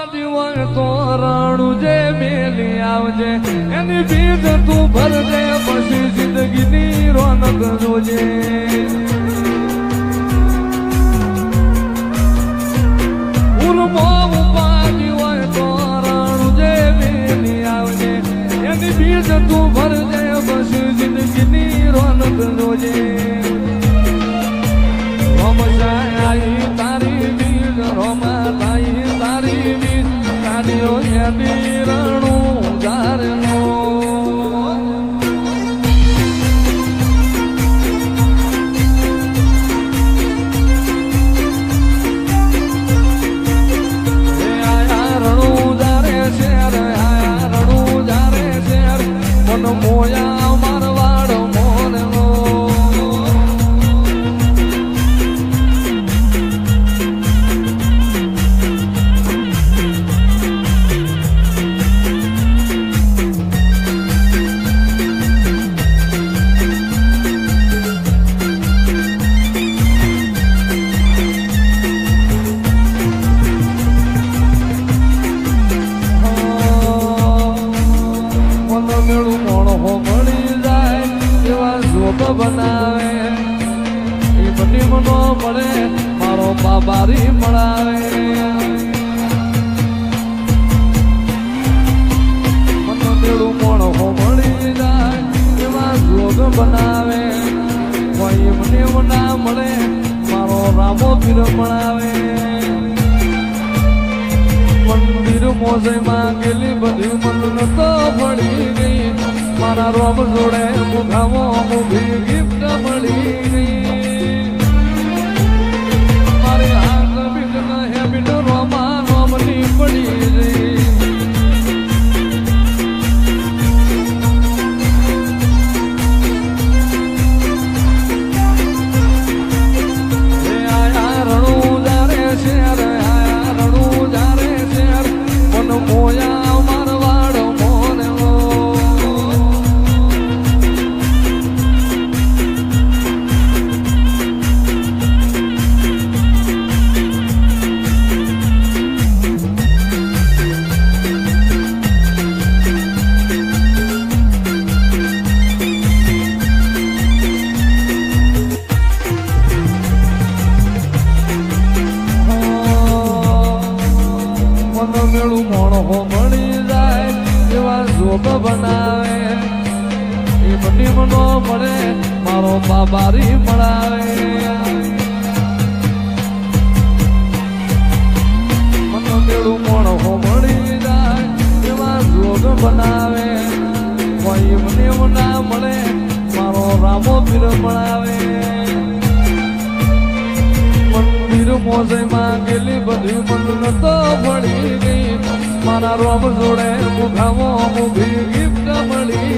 જીવન તોરણું જે મેલી આવજે એની બીજ તું ભરજે પછી જિંદગીની રોનક જોજે ઉર્મો ઉપા જીવન તોરણું જે મેલી આવજે એની બીજ તું ભરજે પછી જિંદગીની રોનક જોજે રોમશાઈ તારી બીજ રોમા તાઈ તારી બીજ તારીઓ એની રણું ધારનો આયા રણું ધારે શેર આયા રણું ધારે શેર મન મોયા મારવાડ મોરનો બનાવે એ બધી મનો મળે મારો બાબારી મળાવે મનો મેળું મોણ હો મળી જાય એવા જોગ બનાવે કોઈ મને ના મળે મારો રામો પીર મળાવે મંદિર મોસમાં ગેલી બધી મન તો પડી ગઈ મારા રોમ જોડે મુખામો મુખી ગિફ્ટ મળી ગઈ મારી હાથ બીટ હે બીટ રોમા રોમની પડી ગઈ આયા રણું જારે શેર આયા રણું જારે શેર મન મોયા મારવાડ મોને મેળું મોણ હો મળી જાય એવા જોગ બનાવે એ બધી મનો મળે મારો બાબારી મળાવે મનો મેળું મોણ હો મળી જાય એવા જોગ બનાવે કોઈ મને ના મળે મારો રામો પીર મળાવે મંદિર મોસમાં ગેલી બધી મન તો પડી ગઈ મારા રોમ જોડે મુખામો મુખી ગિફ્ટ મળી